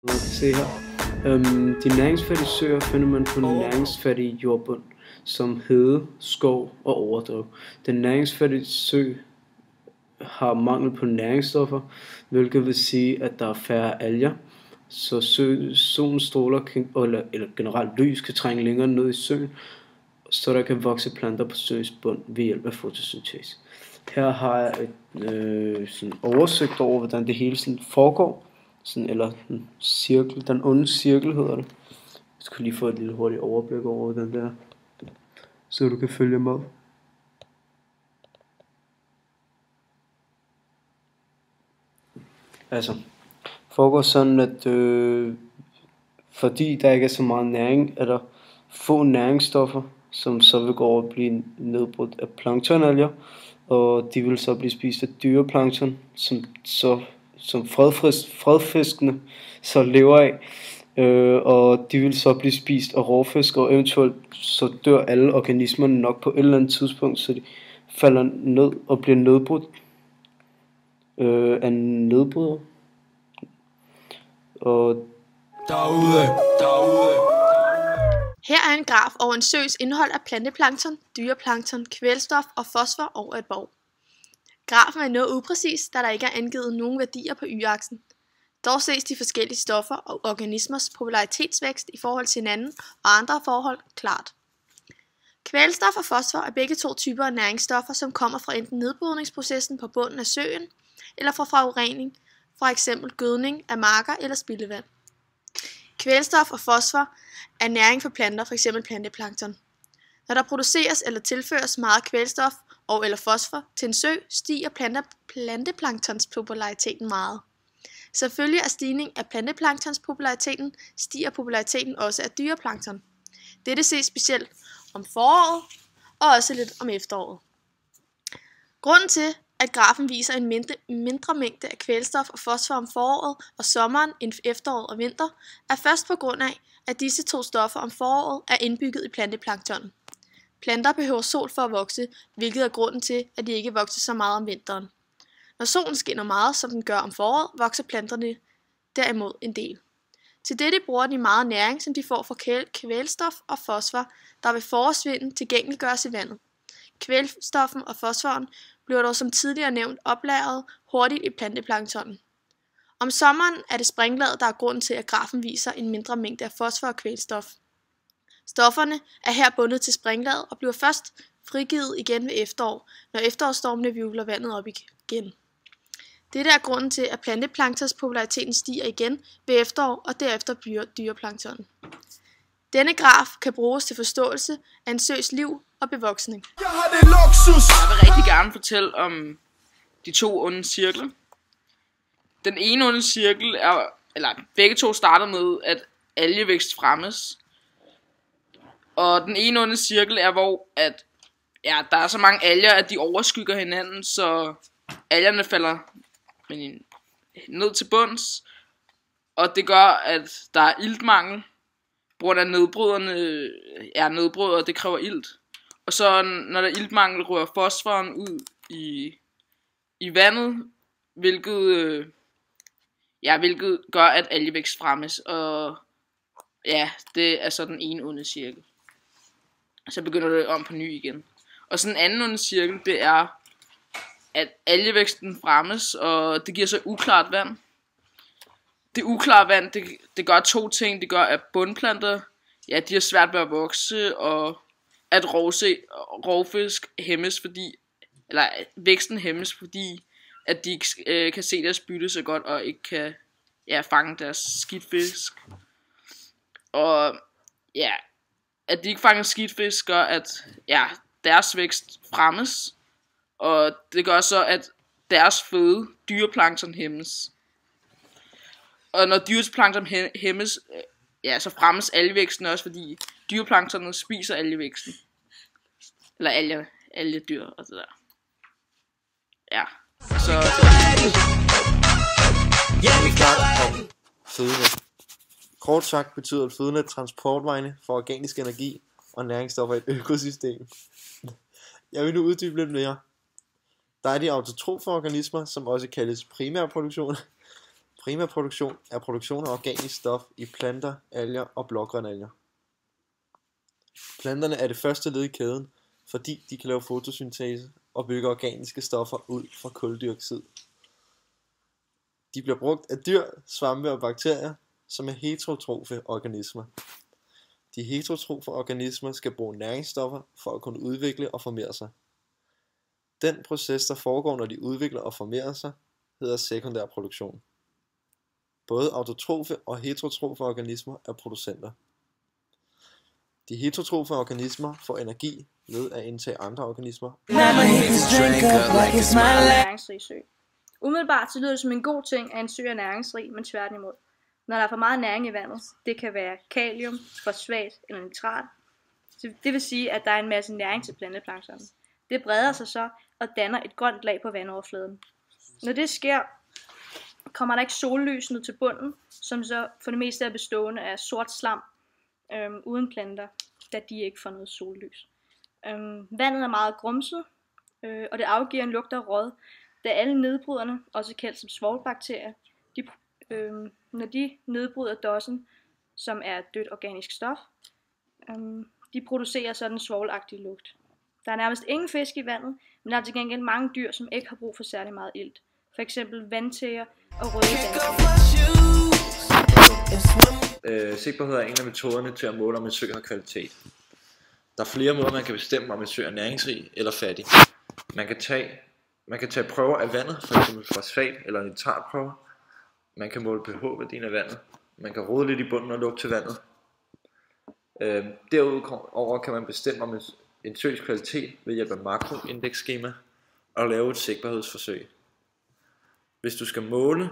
Se her. De næringsfattige søer finder man på den næringsfattige jordbund, som hede, skov og overdrev. Den næringsfattige sø har mangel på næringsstoffer, hvilket vil sige, at der er færre alger, så solens stråler eller generelt lys kan trænge længere ned i søen, så der kan vokse planter på søens bund ved hjælp af fotosyntese. Her har jeg et sådan oversigt over, hvordan det hele sådan foregår. Sådan, eller den onde cirkel hedder det. Jeg skal lige få et lille hurtigt overblik over den der, så du kan følge med. Altså, foregår sådan, at fordi der ikke er så meget næring, er der få næringsstoffer, som så vil gå over og blive nedbrudt af planktonalger, og de vil så blive spist af dyreplankton, som fredfiskene så lever af, og de vil så blive spist af rovfisk, og eventuelt så dør alle organismerne nok på et eller andet tidspunkt, så de falder ned og bliver nedbrudt af nedbryder. Og her er en graf over en søs indhold af planteplankton, dyreplankton, kvælstof og fosfor over et år. Grafen er noget upræcis, da der ikke er angivet nogen værdier på y-aksen. Dog ses de forskellige stoffer og organismers popularitetsvækst i forhold til hinanden og andre forhold klart. Kvælstof og fosfor er begge to typer af næringsstoffer, som kommer fra enten nedbrydningsprocessen på bunden af søen, eller fra forurening, for eksempel gødning af marker eller spildevand. Kvælstof og fosfor er næring for planter, f.eks. planteplankton. Når der produceres eller tilføres meget kvælstof og eller fosfor til en sø, stiger planteplanktons populariteten meget. Selvfølgelig er stigning af planteplanktons populariteten, stiger populariteten også af dyreplankton. Dette ses specielt om foråret og også lidt om efteråret. Grunden til, at grafen viser en mindre mængde af kvælstof og fosfor om foråret og sommeren end efteråret og vinter, er først på grund af, at disse to stoffer om foråret er indbygget i planteplanktonen. Planter behøver sol for at vokse, hvilket er grunden til, at de ikke vokser så meget om vinteren. Når solen skinner meget, som den gør om foråret, vokser planterne derimod en del. Til dette bruger de meget næring, som de får fra kvælstof og fosfor, der ved forårsvinden tilgængeliggøres i vandet. Kvælstoffen og fosforen bliver dog som tidligere nævnt oplagret hurtigt i planteplanktonen. Om sommeren er det springlaget, der er grunden til, at grafen viser en mindre mængde af fosfor og kvælstof. Stofferne er her bundet til springlaget og bliver først frigivet igen ved efterår, når efterårsstormene hvirvler vandet op igen. Dette er grunden til, at planteplanktons populariteten stiger igen ved efterår og derefter dyreplankton. Denne graf kan bruges til forståelse af en søs liv og bevoksning. Jeg vil rigtig gerne fortælle om de to onde cirkler. Den ene onde cirkel er, begge to starter med, at algevækst fremmes. Og den ene onde cirkel er, hvor der er så mange alger, at de overskygger hinanden, så algerne falder ned til bunds. Og det gør, at der er iltmangel. På grund af nedbryderne er nedbrydere, det kræver ilt. Og så når der er iltmangel, rører fosforen ud i vandet, hvilket gør, at algevækst fremmes. Og ja, det er så den ene onde cirkel. Så begynder det om på ny igen. Og så den anden onde cirkel, det er, at algevæksten fremmes, og det giver så uklart vand. Det uklare vand, det gør to ting. Det gør, at bundplanter, de har svært ved at vokse, og at rovfisk hæmmes, væksten hæmmes, fordi at de ikke kan se deres bytte så godt, og ikke kan fange deres skidtfisk. Og at de ikke fanger skidtfisk gør, at deres vækst fremmes, og det gør så, at deres føde, dyreplankton, hæmmes. Og når dyreplankton hæmmes, så fremmes algevæksten også, fordi dyreplanktonet spiser algevæksten. Eller algedyr og det der. Ja. Så fødenet. Kort sagt betyder fødenet transportvejene for organisk energi og næringsstoffer i et økosystem. Jeg vil nu uddybe lidt mere. Der er de autotrofe organismer, som også kaldes primærproduktion. Primærproduktion er produktion af organisk stof i planter, alger og blågrønalger. Planterne er det første led i kæden, fordi de kan lave fotosyntese og bygge organiske stoffer ud fra kuldioxid. De bliver brugt af dyr, svampe og bakterier, som er heterotrofe organismer. De heterotrofe organismer skal bruge næringsstoffer for at kunne udvikle og formere sig. Den proces, der foregår, når de udvikler og formerer sig, hedder sekundær produktion. Både autotrofe og heterotrofe organismer er producenter. De heterotrofe organismer får energi ved at indtage andre organismer. Næringsrig sø. Umiddelbart så lyder det som en god ting, at en sø er næringsrig, men tværtimod. Når der er for meget næring i vandet, det kan være kalium, fosfat eller nitrat, det vil sige, at der er en masse næring til planteplankton. Det breder sig så og danner et grønt lag på vandoverfladen. Når det sker, kommer der ikke sollys ned til bunden, som så for det meste er bestående af sort slam uden planter, da de ikke får noget sollys. Vandet er meget grumset, og det afgiver en lugt af råd, da alle nedbryderne, også kaldt som svovlbakterier, når de nedbryder dossen, som er et dødt organisk stof, de producerer sådan en svovlagtig lugt. Der er nærmest ingen fisk i vandet, men der er til gengæld mange dyr, som ikke har brug for særlig meget ilt. For eksempel vandtæger og røde danskere. Sigtbarhed er en af metoderne til at måle, om en sø har kvalitet. Der er flere måder, man kan bestemme, om en sø er næringsrig eller fattig. Man kan tage prøver af vandet, f.eks. fosfat eller nitratprøver. Man kan måle pH-værdien af vandet. Man kan rode lidt i bunden og lugte til vandet. Derudover kan man bestemme, om en søs kvalitet ved hjælp af makroindeksskema og lave et sigtbarhedsforsøg. Hvis du skal måle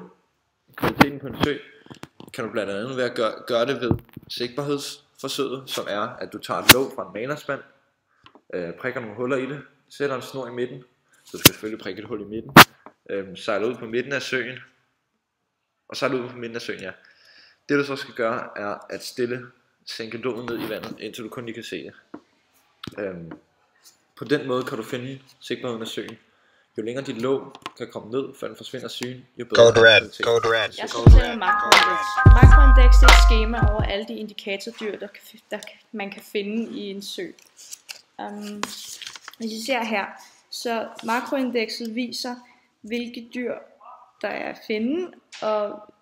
kvaliteten på en sø, kan du blandt andet gøre det ved sigtbarhedsforsøget, som er, at du tager et låg fra en malerspand, prikker nogle huller i det, sætter en snor i midten, så du skal selvfølgelig prikke et hul i midten, sejler ud på midten af søen, og sejler ud på midten af søen, ja. Det du så skal gøre, er at sænke låget ned i vandet, indtil du kun lige kan se det. På den måde kan du finde sigtbarheden af søen. Jo længere dit låg kan komme ned, før den forsvinder sygen, jo bedre er kvalitet. Jeg skal fortælle om makroindeks. Makroindeks er et skema over alle de indikatordyr, man kan finde i en sø. Hvis I ser her, så makroindekset viser, hvilke dyr der er at finde, og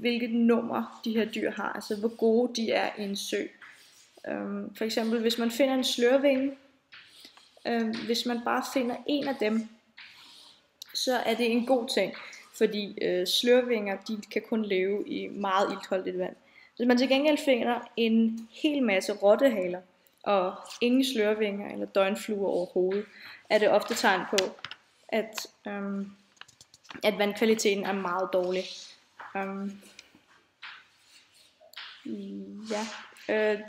hvilket nummer de her dyr har, altså hvor gode de er i en sø. For eksempel, hvis man finder en slørvinge, hvis man bare finder en af dem, så er det en god ting, fordi slørvinger, de kan kun leve i meget iltholdigt vand. Hvis man til gengæld finder en hel masse rottehaler, og ingen slørvinger eller døgnfluer overhovedet, er det ofte tegn på, at vandkvaliteten er meget dårlig.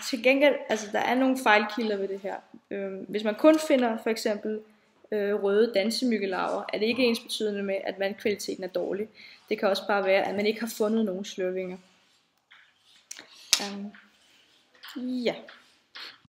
Til gengæld, altså der er nogle fejlkilder ved det her. Hvis man kun finder for eksempel røde dansemyggelarver, er det ikke ensbetydende med, at vandkvaliteten er dårlig. Det kan også bare være, at man ikke har fundet nogen slørvinger. Ja.